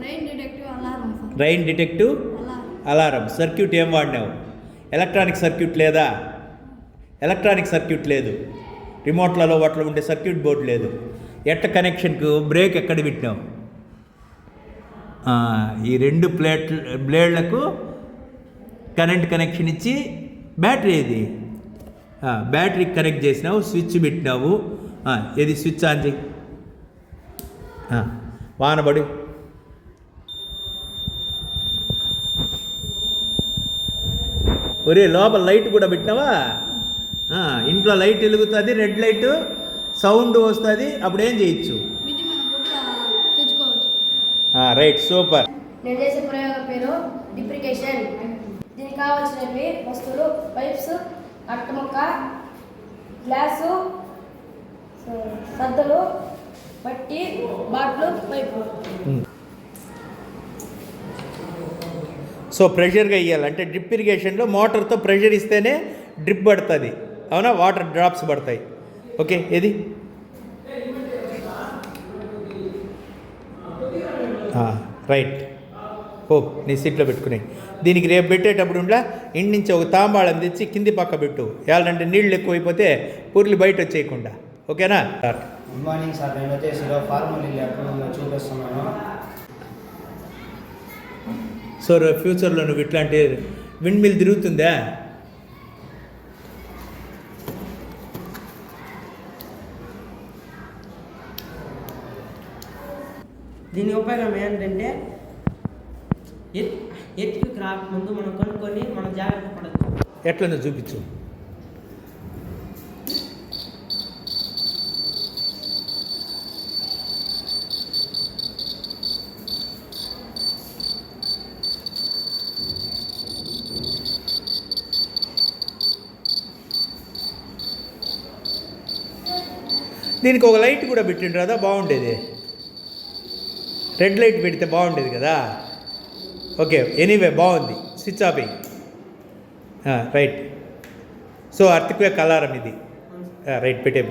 Rain detective alarm. Circuit ఏం వాడినావు? Electronic circuit లేదా? Electronic circuit లేదు. రిమోట్లలో వాటిలో ఉండే సర్క్యూట్ బోర్డు లేదు. కనెక్షన్కు బ్రేక్ ఎక్కడ పెట్టినావు? ఈ రెండు బ్లేడ్లకు కరెంట్ కనెక్షన్ ఇచ్చి బ్యాటరీ ఏది? బ్యాటరీకి కనెక్ట్ చేసినావు, స్విచ్ పెట్టినావు. ఏది స్విచ్ ఆన్ చేయి. వానబడి ఒరే లోపల లైట్ కూడా పెట్టినావా? ఇంట్లో లైట్ వెలుగుతుంది, రెడ్ లైట్ సౌండ్ వస్తుంది, అప్పుడు ఏం చేయొచ్చు? Right, super. నేను చేసే ప్రయోగం పేరు డిప్రికేషన్. దీనికి కావాల్సినవి వస్తువులు: పైప్స్, అట్టముక్క, గ్లాసు, సద్దలు, పట్టి, బాట్లు, పైపు. సో ప్రెషర్గా ఇవ్వాలంటే డ్రిప్ ఇరిగేషన్లో మోటార్తో ప్రెషర్ ఇస్తేనే డ్రిప్ పడుతుంది, అవునా? వాటర్ డ్రాప్స్ పడతాయి. ఓకే, ఏది? రైట్. ఓ, నీ సీట్లో పెట్టుకుని దీనికి రేపు పెట్టేటప్పుడు ఉండా ఇంటి నుంచి ఒక తాంబాళం తెచ్చి కింది పక్క పెట్టు. ఎలాంటి నీళ్ళు ఎక్కువైపోతే పూర్లు బయట వచ్చేయకుండా. ఓకేనా? Good morning sir. నేను వచ్చేసి ఫార్మల్ ఎక్కడ చూపిస్తున్నాను. సో ఫ్యూచర్లో నువ్వు ఇట్లాంటి విండ్ మిల్ తిరుగుతుందా? దీని ఉపయోగం ఏంటంటే ఎత్తుకు రాకముందు మనం కొనుక్కొని మనం జాగ్రత్త పడచ్చు. ఎట్లా చూపించు. దీనికి ఒక లైట్ కూడా పెట్టిండ్రు కదా, బాగుండేది. రెడ్ లైట్ పెడితే బాగుండేది కదా. ఓకే, ఎనీవే బాగుంది. స్విచ్ ఆఫ్ అయ్యి. రైట్. సో అర్త్క్వేక్ అలారం ఇది. రైట్, పెట్టే.